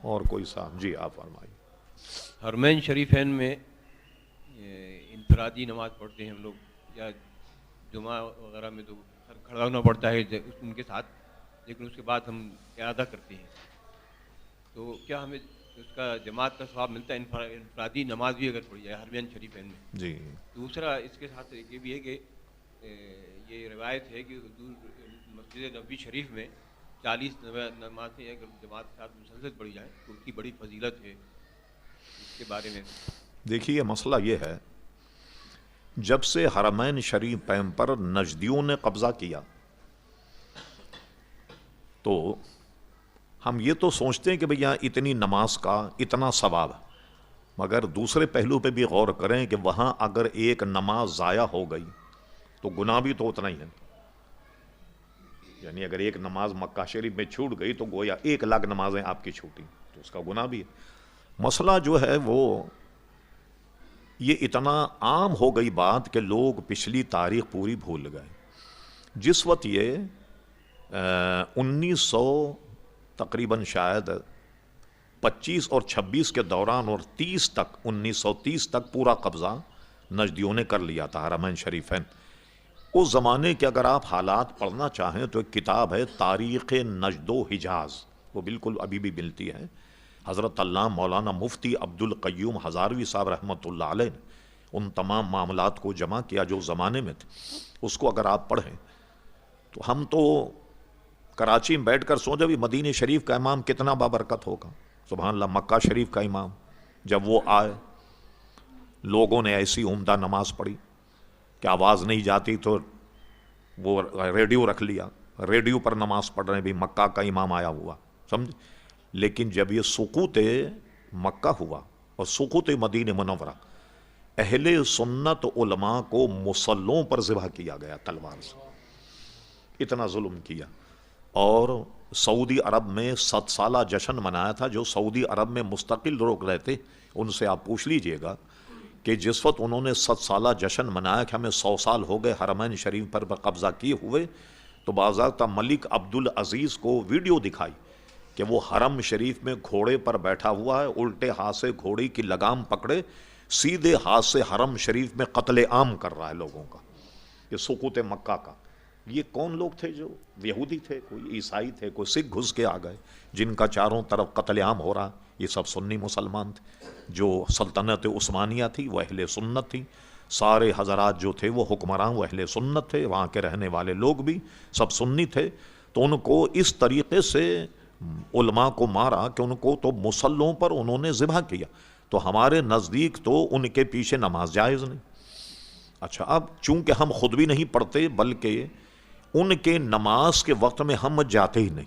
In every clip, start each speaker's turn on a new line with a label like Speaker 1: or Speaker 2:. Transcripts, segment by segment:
Speaker 1: اور کوئی صاحب؟ جی آپ فرمائیے۔
Speaker 2: حرمین شریفین میں انفرادی نماز پڑھتے ہیں ہم لوگ، یا جمعہ وغیرہ میں تو کھڑا ہونا پڑتا ہے ان کے ساتھ، لیکن اس کے بعد ہم اعادہ کرتے ہیں، تو کیا ہمیں اس کا جماعت کا ثواب ملتا ہے انفرادی نماز بھی اگر پڑھی جائے حرمین شریفین میں؟
Speaker 1: جی
Speaker 2: دوسرا اس کے ساتھ یہ بھی ہے کہ یہ روایت ہے کہ حضور مسجد نبوی شریف میں 40 نمازیں اگر جماعت کے ساتھ مسلسل پڑھی جائیں تو اس کی بڑی فضیلت ہے، اس کے بارے میں؟
Speaker 1: دیکھیے مسئلہ یہ ہے، جب سے حرمین شریف پر نجدیوں نے قبضہ کیا تو ہم یہ تو سوچتے ہیں کہ بھئی یہاں اتنی نماز کا اتنا ثواب، مگر دوسرے پہلو پہ بھی غور کریں کہ وہاں اگر ایک نماز ضائع ہو گئی تو گناہ بھی تو اتنا ہی ہے، یعنی اگر ایک نماز مکہ شریف میں چھوٹ گئی تو گویا 1,00,000 نمازیں آپ کی چھوٹی، تو اس کا گناہ بھی ہے۔ مسئلہ جو ہے وہ یہ اتنا عام ہو گئی بات کہ لوگ پچھلی تاریخ پوری بھول گئے۔ جس وقت یہ 1900 تقریباً شاید 25 اور 26 کے دوران اور 30 تک 1930 تک پورا قبضہ نجدیوں نے کر لیا تھا حرمین شریفین۔ اس زمانے کے اگر آپ حالات پڑھنا چاہیں تو ایک کتاب ہے تاریخ نجد و حجاز، وہ بالکل ابھی بھی ملتی ہے، حضرت علامہ مولانا مفتی عبد القیوم ہزاروی صاحب رحمۃ اللہ علیہ نے ان تمام معاملات کو جمع کیا جو زمانے میں تھے۔ اس کو اگر آپ پڑھیں تو ہم تو کراچی میں بیٹھ کر سوچا بھی مدینہ شریف کا امام کتنا بابرکت ہوگا، سبحان اللہ، مکہ شریف کا امام جب وہ آئے لوگوں نے ایسی عمدہ نماز پڑھی کہ آواز نہیں جاتی تو وہ ریڈیو رکھ لیا، ریڈیو پر نماز پڑھ رہے ہیں، بھی مکہ کا امام آیا ہوا، سمجھ۔ لیکن جب یہ سقوط مکہ ہوا اور سقوط مدینہ منورہ، اہل سنت علماء کو مصلوں پر ذبح کیا گیا تلوار سے، اتنا ظلم کیا۔ اور سعودی عرب میں 7 سالہ جشن منایا تھا، جو سعودی عرب میں مستقل لوگ رہتے ان سے آپ پوچھ لیجئے گا کہ جس وقت انہوں نے 7 سالہ جشن منایا کہ ہمیں 100 سال ہو گئے حرمین شریف پر قبضہ کیے ہوئے، تو باضابطہ ملک عبد العزیز کو ویڈیو دکھائی کہ وہ حرم شریف میں گھوڑے پر بیٹھا ہوا ہے، الٹے ہاتھ سے گھوڑی کی لگام پکڑے سیدھے ہاتھ سے حرم شریف میں قتل عام کر رہا ہے لوگوں کا، یہ سقوط مکہ کا۔ یہ کون لوگ تھے؟ جو یہودی تھے، کوئی عیسائی تھے، کوئی سکھ گھس کے آ گئے جن کا چاروں طرف قتل عام ہو رہا، یہ سب سنی مسلمان تھے۔ جو سلطنت عثمانیہ تھی وہ اہل سنت تھی، سارے حضرات جو تھے وہ حکمران وہ اہل سنت تھے، وہاں کے رہنے والے لوگ بھی سب سنی تھے، تو ان کو اس طریقے سے علماء کو مارا کہ ان کو تو مسلوں پر انہوں نے ذبح کیا، تو ہمارے نزدیک تو ان کے پیچھے نماز جائز نہیں۔ اچھا، اب چونکہ ہم خود بھی نہیں پڑھتے بلکہ ان کے نماز کے وقت میں ہم جاتے ہی نہیں،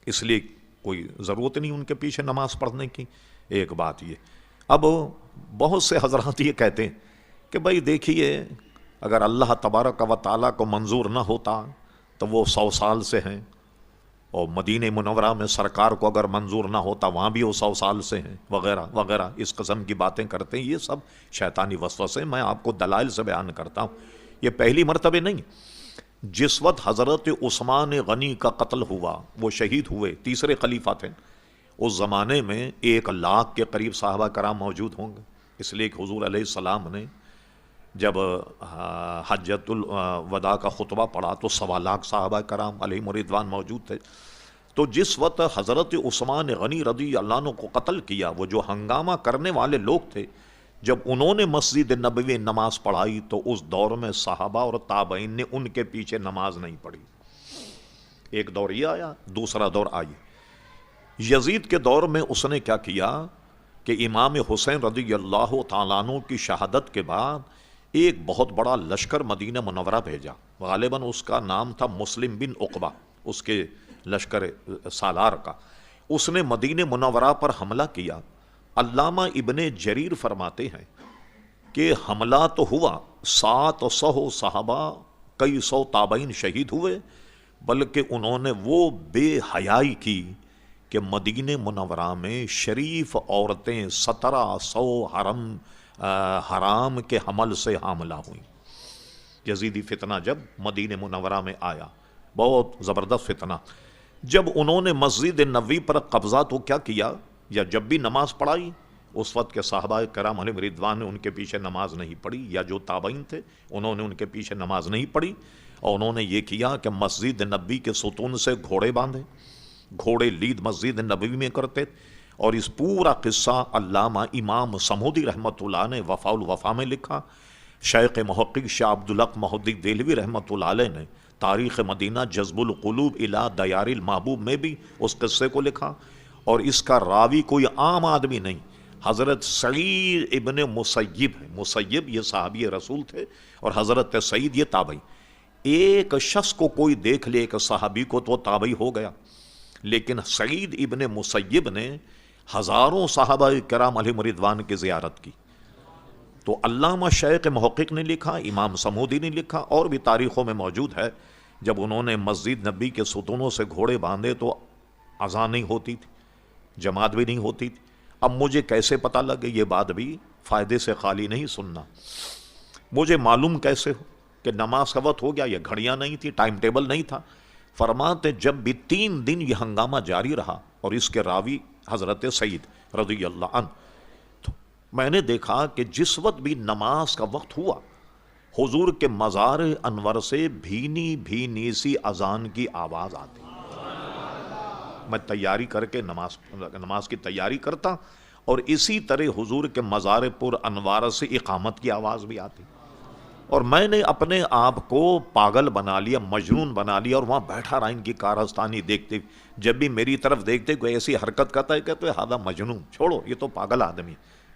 Speaker 1: اس لیے کوئی ضرورت نہیں ان کے پیچھے نماز پڑھنے کی، ایک بات یہ۔ اب بہت سے حضرات یہ کہتے ہیں کہ بھائی دیکھیے اگر اللہ تبارک و تعالیٰ کو منظور نہ ہوتا تو وہ 100 سال سے ہیں، اور مدینہ منورہ میں سرکار کو اگر منظور نہ ہوتا وہاں بھی وہ 100 سال سے ہیں، وغیرہ وغیرہ اس قسم کی باتیں کرتے ہیں۔ یہ سب شیطانی وسوسے، میں آپ کو دلائل سے بیان کرتا ہوں، یہ پہلی مرتبہ نہیں۔ جس وقت حضرت عثمان غنی کا قتل ہوا، وہ شہید ہوئے، تیسرے خلیفہ تھے، اس زمانے میں 1,00,000 کے قریب صحابہ کرام موجود ہوں گے، اس لیے کہ حضور علیہ السلام نے جب حجۃ الوداع کا خطبہ پڑھا تو 1,00,000 صحابہ کرام علیہم رضوان موجود تھے۔ تو جس وقت حضرت عثمان غنی رضی اللہ عنہ کو قتل کیا، وہ جو ہنگامہ کرنے والے لوگ تھے، جب انہوں نے مسجد نبوی نماز پڑھائی تو اس دور میں صحابہ اور تابعین نے ان کے پیچھے نماز نہیں پڑھی۔ ایک دور یہ آیا، دوسرا دور آئی یزید کے دور میں، اس نے کیا کیا کہ امام حسین رضی اللہ تعالیٰ عنہ کی شہادت کے بعد ایک بہت بڑا لشکر مدینہ منورہ بھیجا، غالباً اس کا نام تھا مسلم بن عقبہ، اس کے لشکر سالار کا۔ اس نے مدینہ منورہ پر حملہ کیا۔ علامہ ابن جریر فرماتے ہیں کہ حملہ تو ہوا، 700 صحابہ، کئی سو تابعین شہید ہوئے، بلکہ انہوں نے وہ بے حیائی کی کہ مدینہ منورہ میں شریف عورتیں 1700 حرام کے حمل سے حاملہ ہوئیں۔ یزیدی فتنہ جب مدینہ منورہ میں آیا، بہت زبردست فتنہ، جب انہوں نے مسجد نبوی پر قبضہ تو کیا کیا، یا جب بھی نماز پڑھائی اس وقت کے صحابہ کرام علیہم رضوان نے ان کے پیچھے نماز نہیں پڑھی، یا جو تابعین تھے انہوں نے ان کے پیچھے نماز نہیں پڑھی، اور انہوں نے یہ کیا کہ مسجد نبوی کے ستون سے گھوڑے باندھے، گھوڑے لید مسجد نبوی میں کرتے. اور اس پورا قصہ علامہ امام سمودی رحمۃ اللہ نے وفاء الوفا میں لکھا. شیخ محقق شاہ عبدالحق محدث دہلوی رحمۃ اللہ علیہ نے تاریخ مدینہ جذب القلوب الی دیار المحبوب میں بھی اس قصے کو لکھا. اور اس کا راوی کوئی عام آدمی نہیں، حضرت سعید ابن مسیب ہے. مسیب یہ صحابی رسول تھے اور حضرت سعید یہ تابعی. ایک شخص کو کوئی دیکھ لے ایک صحابی کو تو تابعی ہو گیا، لیکن سعید ابن مسیب نے ہزاروں صحابہ کرام علیہم رضوان کی زیارت کی. تو علامہ شیخ محقق نے لکھا، امام سمودی نے لکھا، اور بھی تاریخوں میں موجود ہے، جب انہوں نے مسجد نبی کے ستونوں سے گھوڑے باندھے تو اذان نہیں ہوتی تھی، جماعت بھی نہیں ہوتی تھی. اب مجھے کیسے پتہ لگے، یہ بات بھی فائدے سے خالی نہیں سننا. مجھے معلوم کیسے ہو کہ نماز کا وقت ہو گیا؟ یہ گھڑیاں نہیں تھی، ٹائم ٹیبل نہیں تھا. فرماتے جب بھی 3 دن یہ ہنگامہ جاری رہا، اور اس کے راوی حضرت سعید رضی اللہ عنہ، تو میں نے دیکھا کہ جس وقت بھی نماز کا وقت ہوا حضور کے مزار انور سے بھینی بھینی سی اذان کی آواز آتی. میں تیاری کر کے نماز کی تیاری کرتا، اور اسی طرح حضور کے مزار پر انوار سے اقامت کی آواز بھی آتی. اور میں نے اپنے آپ کو پاگل بنا لیا، مجنون بنا لیا، اور وہاں بیٹھا رہا ان کی کارستانی دیکھتے. جب بھی میری طرف دیکھتے کوئی ایسی حرکت کرتا ہے کہتے ہادہ مجنون، چھوڑو یہ تو پاگل آدمی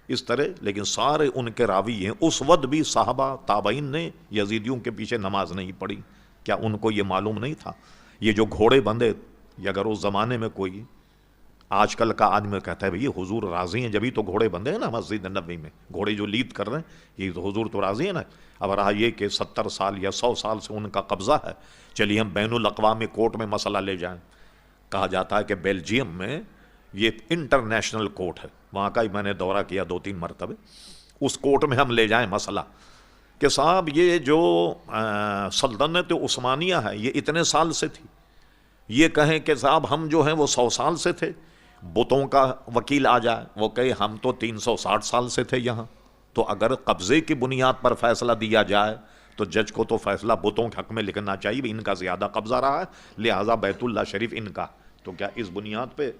Speaker 1: اس طرح. لیکن سارے ان کے راوی ہیں. اس وقت بھی صحابہ تابعین نے یزیدیوں کے پیچھے نماز نہیں پڑھی. کیا ان کو یہ معلوم نہیں تھا؟ یہ جو گھوڑے بندھے، یہ اگر اس زمانے میں کوئی آج کل کا آدمی کہتا ہے بھئی حضور راضی ہیں جبھی تو گھوڑے بندھے ہیں نا مسجد نبوی میں، گھوڑے جو لید کر رہے ہیں یہ تو حضور تو راضی ہیں نا. اب رہا یہ کہ 70 سال یا 100 سال سے ان کا قبضہ ہے، چلیے ہم بین الاقوامی کورٹ میں مسئلہ لے جائیں. کہا جاتا ہے کہ بیلجیم میں یہ انٹرنیشنل کورٹ ہے، وہاں کا ہی میں نے دورہ کیا 2-3 مرتبہ. اس کورٹ میں ہم لے جائیں مسئلہ کہ صاحب یہ جو سلطنت عثمانیہ ہے یہ اتنے سال سے تھی، یہ کہیں کہ صاحب ہم جو ہیں وہ 100 سال سے تھے. بتوں کا وکیل آ جائے وہ کہے ہم تو 360 سال سے تھے یہاں. تو اگر قبضے کی بنیاد پر فیصلہ دیا جائے تو جج کو تو فیصلہ بتوں کے حق میں لکھنا چاہیے، ان کا زیادہ قبضہ رہا ہے لہٰذا بیت اللہ شریف ان کا. تو کیا اس بنیاد پہ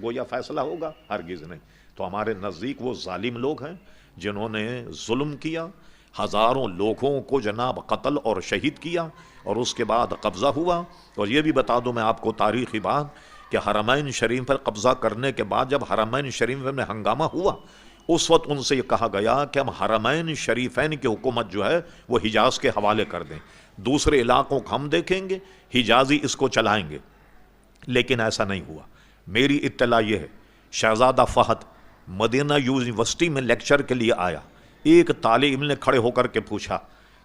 Speaker 1: گویا فیصلہ ہوگا؟ ہرگز نہیں. تو ہمارے نزدیک وہ ظالم لوگ ہیں جنہوں نے ظلم کیا، ہزاروں لوگوں کو جناب قتل اور شہید کیا، اور اس کے بعد قبضہ ہوا. اور یہ بھی بتا دوں میں آپ کو تاریخی بات کہ حرمین شریف پر قبضہ کرنے کے بعد جب حرمین شریف میں ہنگامہ ہوا اس وقت ان سے یہ کہا گیا کہ ہم حرمین شریفین کی حکومت جو ہے وہ حجاز کے حوالے کر دیں، دوسرے علاقوں کو ہم دیکھیں گے، حجازی اس کو چلائیں گے. لیکن ایسا نہیں ہوا. میری اطلاع یہ ہے شہزادہ فہد مدینہ یونیورسٹی میں لیکچر کے لیے آیا. ایک طالب علم نے کھڑے ہو کر کے پوچھا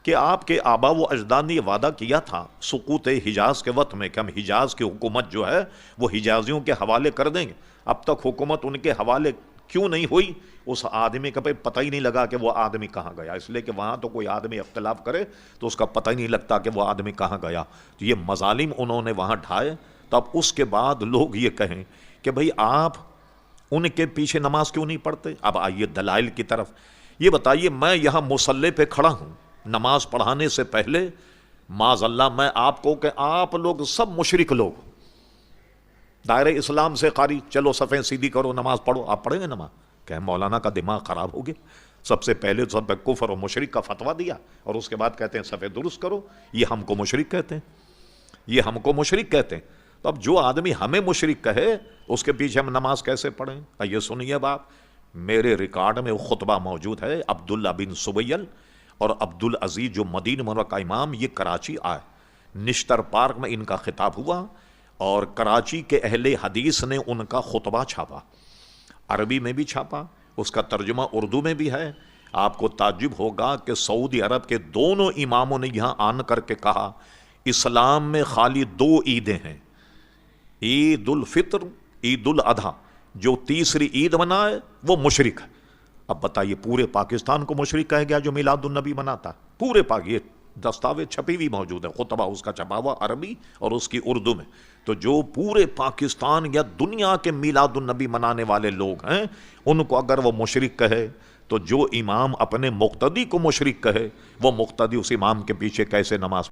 Speaker 1: کہ آپ کے آبا و اجداد نے یہ وعدہ کیا تھا سقوط حجاز کے وقت میں کہ ہم حجاز کی حکومت جو ہے وہ حجازیوں کے حوالے کر دیں گے، اب تک حکومت ان کے حوالے کیوں نہیں ہوئی؟ اس آدمی کا پتہ ہی نہیں لگا کہ وہ آدمی کہاں گیا. اس لیے کہ وہاں تو کوئی آدمی اختلاف کرے تو اس کا پتہ ہی نہیں لگتا کہ وہ آدمی کہاں گیا. تو یہ مظالم انہوں نے وہاں ڈھائے. تب اس کے بعد لوگ یہ کہیں کہ بھئی آپ ان کے پیچھے نماز کیوں نہیں پڑھتے؟ اب آئیے دلائل کی طرف. یہ بتائیے میں یہاں مصلی پہ کھڑا ہوں نماز پڑھانے سے پہلے معاذ اللہ میں آپ کو کہ آپ لوگ سب مشرک لوگ دائرہ اسلام سے خارج، چلو صفیں سیدھی کرو نماز پڑھو. آپ پڑھیں گے نماز؟ کہ مولانا کا دماغ خراب ہو گیا، سب سے پہلے سب پہ کفر اور مشرک کا فتویٰ دیا اور اس کے بعد کہتے ہیں صفیں درست کرو. یہ ہم کو مشرک کہتے ہیں، یہ ہم کو مشرک کہتے ہیں. تو اب جو آدمی ہمیں مشرک کہے اس کے پیچھے ہم نماز کیسے پڑھیں؟ یہ سنیے بات، میرے ریکارڈ میں خطبہ موجود ہے عبداللہ بن سبیل اور عبدالعزیز جو مدینہ منورہ کا امام، یہ کراچی آئے، نشتر پارک میں ان کا خطاب ہوا اور کراچی کے اہل حدیث نے ان کا خطبہ چھاپا، عربی میں بھی چھاپا، اس کا ترجمہ اردو میں بھی ہے. آپ کو تعجب ہوگا کہ سعودی عرب کے دونوں اماموں نے یہاں آن کر کے کہا اسلام میں خالی 2 عیدیں ہیں، عید الفطر، عید الاضحیٰ. جو تیسری عید منائے وہ مشرک ہے. اب بتائیے پورے پاکستان کو مشرک کہہ گیا جو میلاد النبی مناتا ہے؟ پورے یہ دستاویز چھپی ہوئی موجود ہے، خطبہ اس کا چھپا ہوا عربی اور اس کی اردو میں. تو جو پورے پاکستان یا دنیا کے میلاد النبی منانے والے لوگ ہیں ان کو اگر وہ مشرک کہے تو جو امام اپنے مقتدی کو مشرک کہے وہ مقتدی اس امام کے پیچھے کیسے نماز